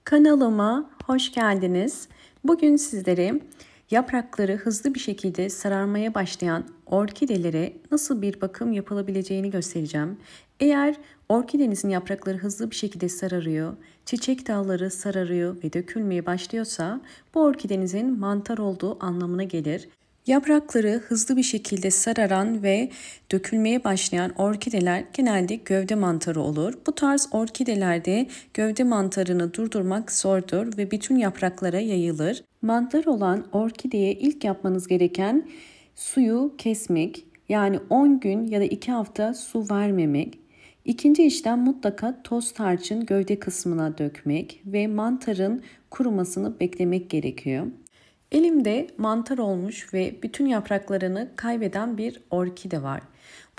Kanalıma hoş geldiniz. Bugün sizlere yaprakları hızlı bir şekilde sararmaya başlayan orkidelere nasıl bir bakım yapılabileceğini göstereceğim. Eğer orkidenizin yaprakları hızlı bir şekilde sararıyor, çiçek dalları sararıyor ve dökülmeye başlıyorsa bu orkidenizin mantar olduğu anlamına gelir. Yaprakları hızlı bir şekilde sararan ve dökülmeye başlayan orkideler genelde gövde mantarı olur. Bu tarz orkidelerde gövde mantarını durdurmak zordur ve bütün yapraklara yayılır. Mantar olan orkideye ilk yapmanız gereken suyu kesmek, yani 10 gün ya da 2 hafta su vermemek. İkinci işlem mutlaka toz tarçın gövde kısmına dökmek ve mantarın kurumasını beklemek gerekiyor. Elimde mantar olmuş ve bütün yapraklarını kaybeden bir orkide var.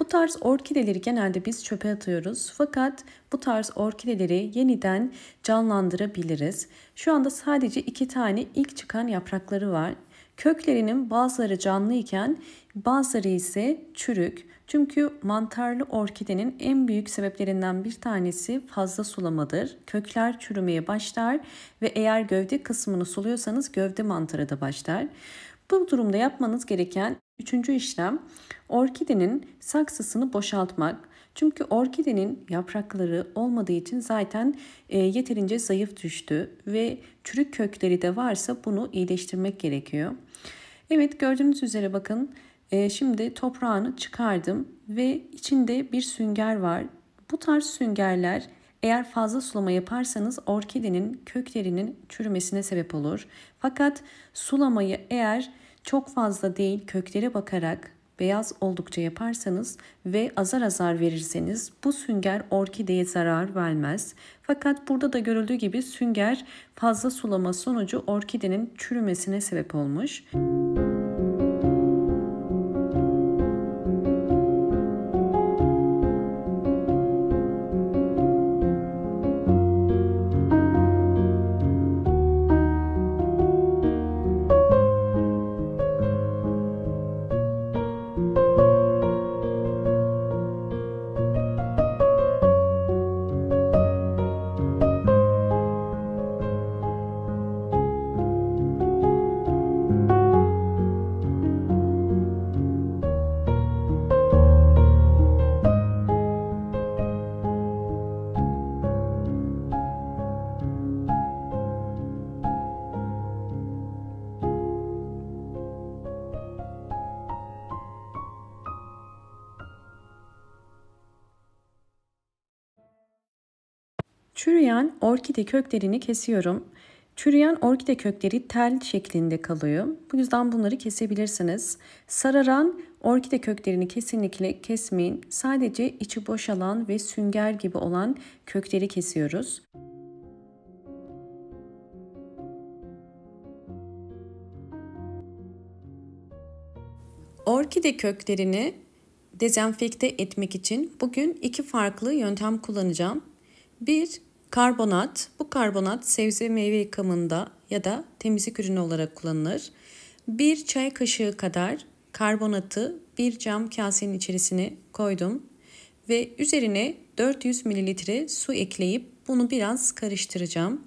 Bu tarz orkideleri genelde biz çöpe atıyoruz. Fakat bu tarz orkideleri yeniden canlandırabiliriz. Şu anda sadece 2 tane ilk çıkan yaprakları var. Köklerinin bazıları canlı iken bazıları ise çürük. Çünkü mantarlı orkidenin en büyük sebeplerinden bir tanesi fazla sulamadır. Kökler çürümeye başlar ve eğer gövde kısmını suluyorsanız gövde mantarı da başlar. Bu durumda yapmanız gereken üçüncü işlem orkidenin saksısını boşaltmak. Çünkü orkidenin yaprakları olmadığı için zaten yeterince zayıf düştü ve çürük kökleri de varsa bunu iyileştirmek gerekiyor. Evet, gördüğünüz üzere bakın şimdi toprağını çıkardım ve içinde bir sünger var. Bu tarz süngerler eğer fazla sulama yaparsanız orkidenin köklerinin çürümesine sebep olur. Fakat sulamayı eğer çok fazla değil köklere bakarak beyaz oldukça yaparsanız ve azar azar verirseniz bu sünger orkideye zarar vermez. Fakat burada da görüldüğü gibi sünger fazla sulama sonucu orkidenin çürümesine sebep olmuş. Çürüyen orkide köklerini kesiyorum. Çürüyen orkide kökleri tel şeklinde kalıyor. Bu yüzden bunları kesebilirsiniz. Sararan orkide köklerini kesinlikle kesmeyin. Sadece içi boşalan ve sünger gibi olan kökleri kesiyoruz. Orkide köklerini dezenfekte etmek için bugün 2 farklı yöntem kullanacağım. Bir, karbonat. Bu karbonat sebze meyve yıkamında ya da temizlik ürünü olarak kullanılır. 1 çay kaşığı kadar karbonatı bir cam kasenin içerisine koydum ve üzerine 400 ml su ekleyip bunu biraz karıştıracağım.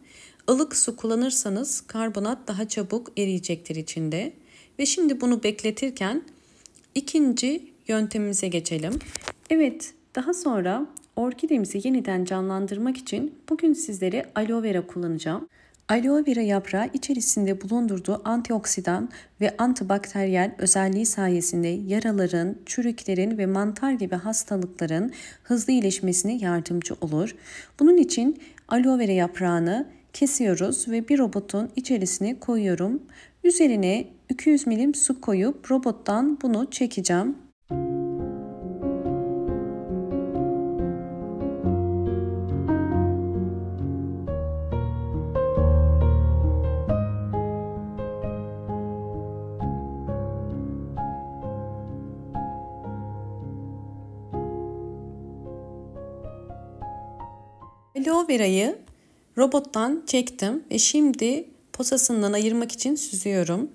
Ilık su kullanırsanız karbonat daha çabuk eriyecektir içinde. Ve şimdi bunu bekletirken ikinci yöntemimize geçelim. Evet, daha sonra orkidemizi yeniden canlandırmak için bugün sizlere aloe vera kullanacağım. Aloe vera yaprağı içerisinde bulundurduğu antioksidan ve antibakteriyel özelliği sayesinde yaraların, çürüklerin ve mantar gibi hastalıkların hızlı iyileşmesine yardımcı olur. Bunun için aloe vera yaprağını kesiyoruz ve bir robotun içerisine koyuyorum. Üzerine 200 ml su koyup robottan bunu çekeceğim. Aloe verayı robottan çektim ve şimdi posasından ayırmak için süzüyorum.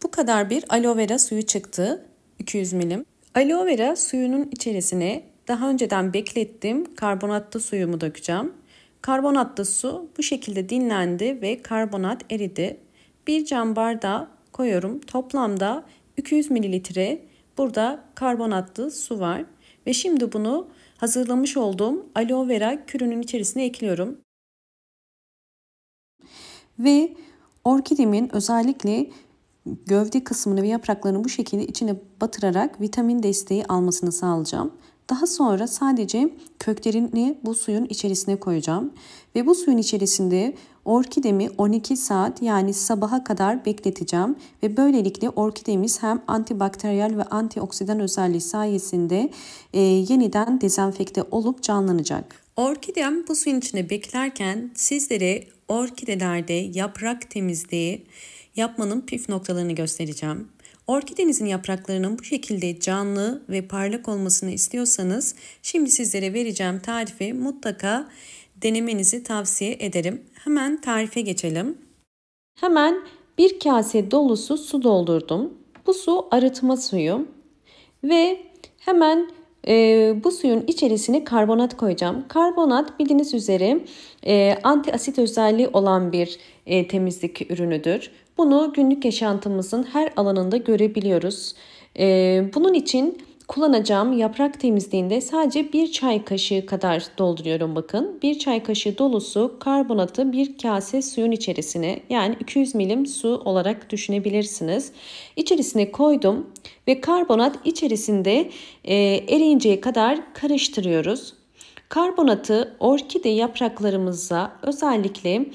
Bu kadar bir aloe vera suyu çıktı. 200 milim. Aloe vera suyunun içerisine daha önceden beklettiğim karbonatlı suyumu dökeceğim. Karbonatlı su bu şekilde dinlendi ve karbonat eridi. Bir cam bardağı koyuyorum. Toplamda 200 mililitre burada karbonatlı su var. Ve şimdi bunu hazırlamış olduğum aloe vera kürünün içerisine ekliyorum. Ve orkidemin özellikle gövde kısmını ve yapraklarını bu şekilde içine batırarak vitamin desteği almasını sağlayacağım. Daha sonra sadece köklerini bu suyun içerisine koyacağım. Ve bu suyun içerisinde orkidemi 12 saat yani sabaha kadar bekleteceğim. Ve böylelikle orkidemiz hem antibakteriyel ve antioksidan özelliği sayesinde yeniden dezenfekte olup canlanacak. Orkidem bu suyun içine beklerken sizlere orkidelerde yaprak temizliği yapmanın püf noktalarını göstereceğim. Orkidenizin yapraklarının bu şekilde canlı ve parlak olmasını istiyorsanız şimdi sizlere vereceğim tarifi mutlaka denemenizi tavsiye ederim. Hemen tarife geçelim. Hemen bir kase dolusu su doldurdum. Bu su arıtma suyu ve hemen bu suyun içerisine karbonat koyacağım. Karbonat bildiğiniz üzere anti asit özelliği olan bir temizlik ürünüdür. Bunu günlük yaşantımızın her alanında görebiliyoruz. Bunun için kullanacağım yaprak temizliğinde sadece 1 çay kaşığı kadar dolduruyorum bakın. 1 çay kaşığı dolusu karbonatı bir kase suyun içerisine yani 200 milim su olarak düşünebilirsiniz. İçerisine koydum ve karbonat içerisinde eriyinceye kadar karıştırıyoruz. Karbonatı orkide yapraklarımıza özellikle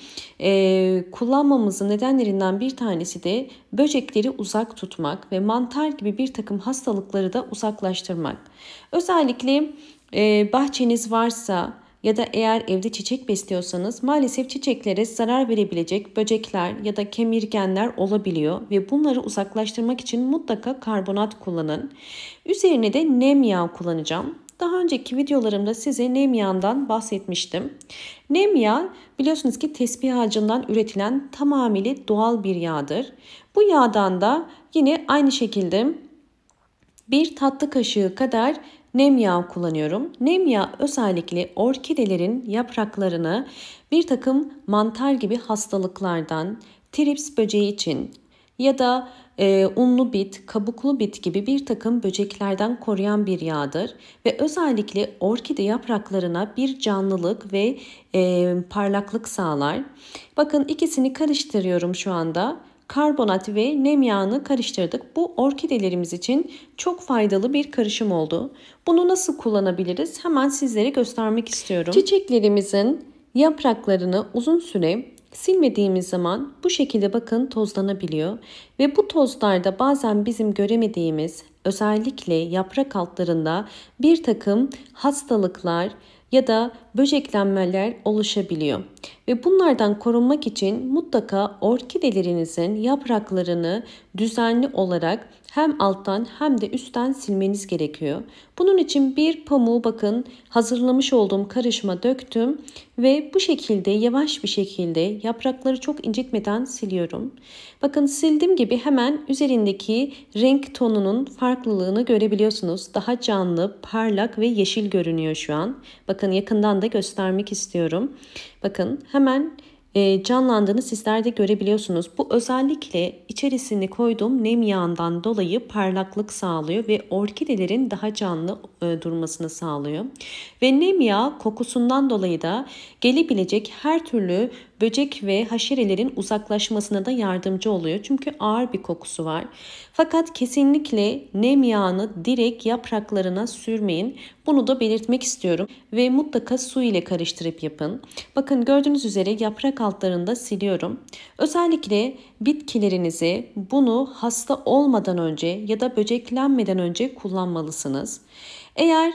kullanmamızın nedenlerinden bir tanesi de böcekleri uzak tutmak ve mantar gibi bir takım hastalıkları da uzaklaştırmak. Özellikle bahçeniz varsa ya da eğer evde çiçek besliyorsanız maalesef çiçeklere zarar verebilecek böcekler ya da kemirgenler olabiliyor ve bunları uzaklaştırmak için mutlaka karbonat kullanın. Üzerine de nem yağı kullanacağım. Daha önceki videolarımda size nem yağından bahsetmiştim. Nem yağı biliyorsunuz ki tespih ağacından üretilen tamamıyla doğal bir yağdır. Bu yağdan da yine aynı şekilde bir tatlı kaşığı kadar nem yağı kullanıyorum. Nem yağı özellikle orkidelerin yapraklarını bir takım mantar gibi hastalıklardan, trips böceği için ya da unlu bit, kabuklu bit gibi bir takım böceklerden koruyan bir yağdır. Ve özellikle orkide yapraklarına bir canlılık ve parlaklık sağlar. Bakın ikisini karıştırıyorum şu anda. Karbonat ve nem yağını karıştırdık. Bu orkidelerimiz için çok faydalı bir karışım oldu. Bunu nasıl kullanabiliriz? Hemen sizlere göstermek istiyorum. Çiçeklerimizin yapraklarını uzun süre silmediğimiz zaman bu şekilde bakın tozlanabiliyor. Ve bu tozlarda bazen bizim göremediğimiz özellikle yaprak altlarında bir takım hastalıklar ya da böceklenmeler oluşabiliyor. Ve bunlardan korunmak için mutlaka orkidelerinizin yapraklarını düzenli olarak hem alttan hem de üstten silmeniz gerekiyor. Bunun için bir pamuğu bakın hazırlamış olduğum karışıma döktüm ve bu şekilde yavaş bir şekilde yaprakları çok incitmeden siliyorum. Bakın sildiğim gibi hemen üzerindeki renk tonunun farklılığını görebiliyorsunuz. Daha canlı, parlak ve yeşil görünüyor şu an. Bakın yakından da göstermek istiyorum. Bakın hemen canlandığını sizler de görebiliyorsunuz. Bu özellikle içerisine koyduğum nem yağından dolayı parlaklık sağlıyor ve orkidelerin daha canlı durmasını sağlıyor. Ve nem yağı kokusundan dolayı da gelebilecek her türlü böcek ve haşerelerin uzaklaşmasına da yardımcı oluyor. Çünkü ağır bir kokusu var. Fakat kesinlikle nem yağını direkt yapraklarına sürmeyin. Bunu da belirtmek istiyorum. Ve mutlaka su ile karıştırıp yapın. Bakın gördüğünüz üzere yaprak altlarında siliyorum. Özellikle bitkilerinizi bunu hasta olmadan önce ya da böceklenmeden önce kullanmalısınız. Eğer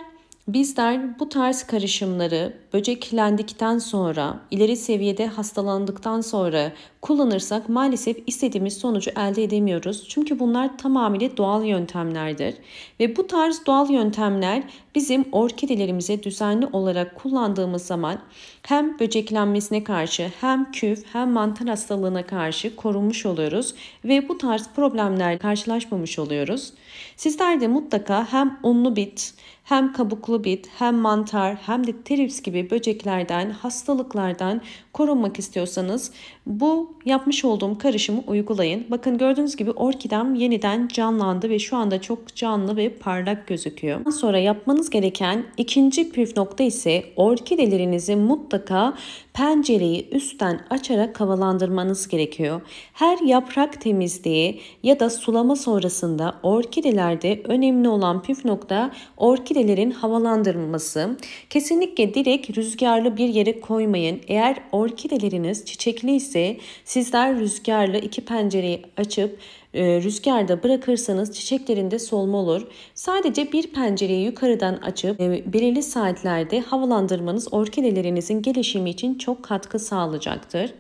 bizler bu tarz karışımları böceklendikten sonra, ileri seviyede hastalandıktan sonra kullanırsak maalesef istediğimiz sonucu elde edemiyoruz. Çünkü bunlar tamamıyla doğal yöntemlerdir. Ve bu tarz doğal yöntemler bizim orkidelerimize düzenli olarak kullandığımız zaman hem böceklenmesine karşı hem küf hem mantar hastalığına karşı korunmuş oluyoruz ve bu tarz problemlerle karşılaşmamış oluyoruz. Sizler de mutlaka hem unlu bit, hem kabuklu bit, hem mantar, hem de trips gibi böceklerden, hastalıklardan korunmak istiyorsanız bu yapmış olduğum karışımı uygulayın. Bakın gördüğünüz gibi orkidem yeniden canlandı ve şu anda çok canlı ve parlak gözüküyor. Daha sonra yapmanız gereken ikinci püf nokta ise orkidelerinizi mutlaka pencereyi üstten açarak havalandırmanız gerekiyor. Her yaprak temizliği ya da sulama sonrasında orkidelerde önemli olan püf nokta orkidelerin havalandırılması. Kesinlikle direkt rüzgarlı bir yere koymayın. Eğer orkideleriniz çiçekli ise sizler rüzgarlı iki pencereyi açıp rüzgarda bırakırsanız çiçeklerinde solma olur. Sadece bir pencereyi yukarıdan açıp belirli saatlerde havalandırmanız orkidelerinizin gelişimi için çok katkı sağlayacaktır.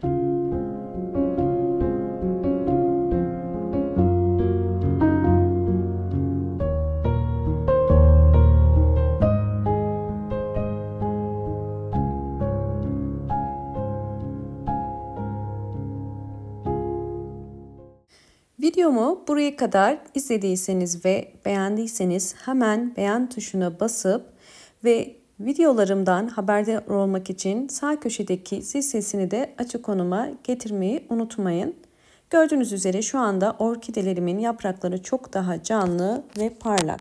Videomu buraya kadar izlediyseniz ve beğendiyseniz hemen beğen tuşuna basıp ve videolarımdan haberdar olmak için sağ köşedeki zil sesini de açık konuma getirmeyi unutmayın. Gördüğünüz üzere şu anda orkidelerimin yaprakları çok daha canlı ve parlak.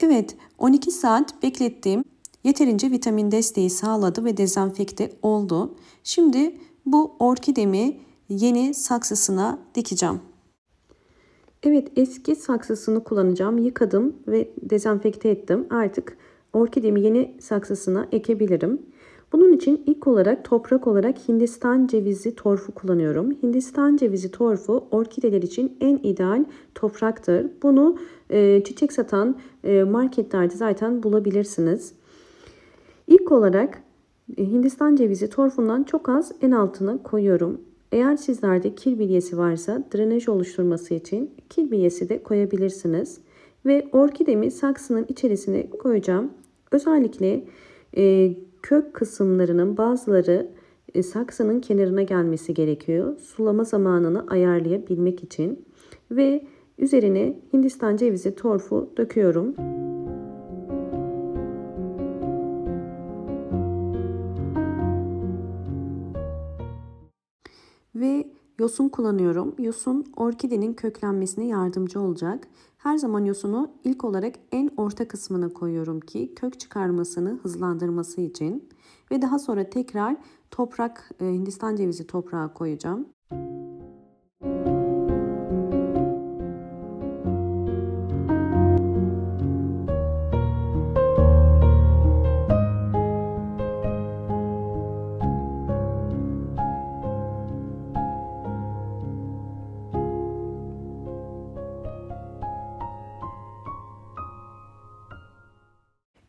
Evet, 12 saat beklettim. Yeterince vitamin desteği sağladı ve dezenfekte oldu. Şimdi bu orkidemi yeni saksısına dikeceğim. Evet, eski saksısını kullanacağım. Yıkadım ve dezenfekte ettim. Artık orkidemi yeni saksısına ekebilirim. Bunun için ilk olarak toprak olarak Hindistan cevizi torfu kullanıyorum. Hindistan cevizi torfu orkideler için en ideal topraktır. Bunu çiçek satan marketlerde zaten bulabilirsiniz. İlk olarak Hindistan cevizi torfundan çok az en altına koyuyorum. Eğer sizlerde kil bilyesi varsa drenaj oluşturması için kil bilyesi de koyabilirsiniz. Ve orkidemi saksının içerisine koyacağım. Özellikle kök kısımlarının bazıları saksının kenarına gelmesi gerekiyor. Sulama zamanını ayarlayabilmek için. Ve üzerine Hindistan cevizi torfu döküyorum. Ve yosun kullanıyorum. Yosun orkidenin köklenmesine yardımcı olacak. Her zaman yosunu ilk olarak en orta kısmına koyuyorum ki kök çıkarmasını hızlandırması için. Ve daha sonra tekrar toprak, Hindistan cevizi toprağı koyacağım.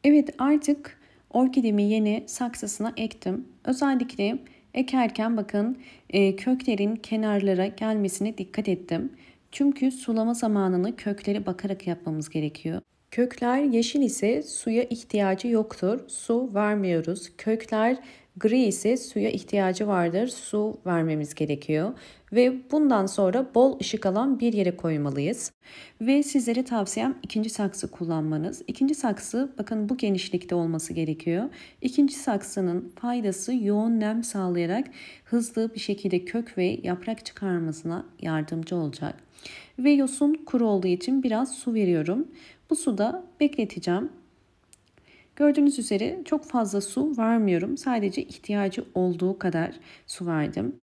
Evet, artık orkidemi yeni saksısına ektim. Özellikle ekerken bakın köklerin kenarlara gelmesine dikkat ettim. Çünkü sulama zamanını köklere bakarak yapmamız gerekiyor. Kökler yeşil ise suya ihtiyacı yoktur. Su vermiyoruz. Kökler gri ise suya ihtiyacı vardır. Su vermemiz gerekiyor. Ve bundan sonra bol ışık alan bir yere koymalıyız. Ve sizlere tavsiyem ikinci saksı kullanmanız. İkinci saksı bakın bu genişlikte olması gerekiyor. İkinci saksının faydası yoğun nem sağlayarak hızlı bir şekilde kök ve yaprak çıkarmasına yardımcı olacak. Ve yosun kuru olduğu için biraz su veriyorum. Bu suda bekleteceğim. Gördüğünüz üzere çok fazla su vermiyorum. Sadece ihtiyacı olduğu kadar su verdim.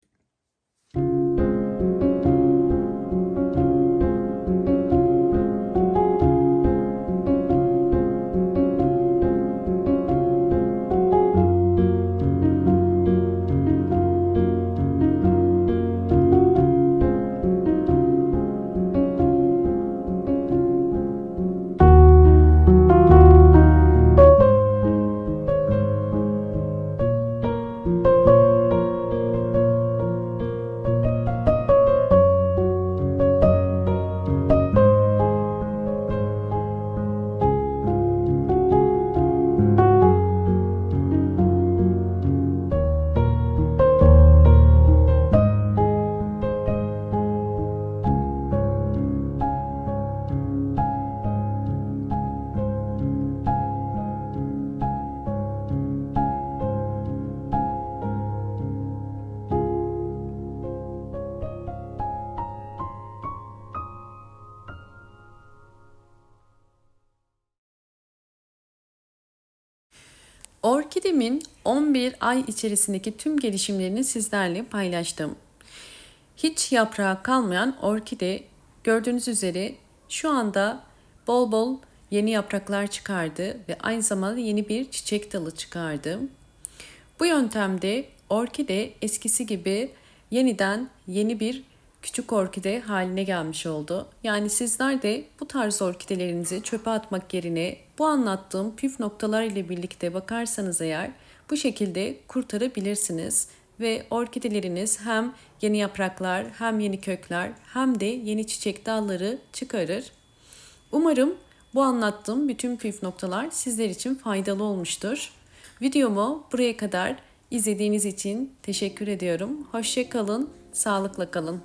Orkidemin 11 ay içerisindeki tüm gelişimlerini sizlerle paylaştım. Hiç yaprağı kalmayan orkide gördüğünüz üzere şu anda bol bol yeni yapraklar çıkardı ve aynı zamanda yeni bir çiçek dalı çıkardı. Bu yöntemde orkide eskisi gibi yeniden yeni bir küçük orkide haline gelmiş oldu. Yani sizler de bu tarz orkidelerinizi çöpe atmak yerine bu anlattığım püf noktalar ile birlikte bakarsanız eğer bu şekilde kurtarabilirsiniz. Ve orkideleriniz hem yeni yapraklar hem yeni kökler hem de yeni çiçek dalları çıkarır. Umarım bu anlattığım bütün püf noktalar sizler için faydalı olmuştur. Videomu buraya kadar izlediğiniz için teşekkür ediyorum. Hoşça kalın, sağlıkla kalın.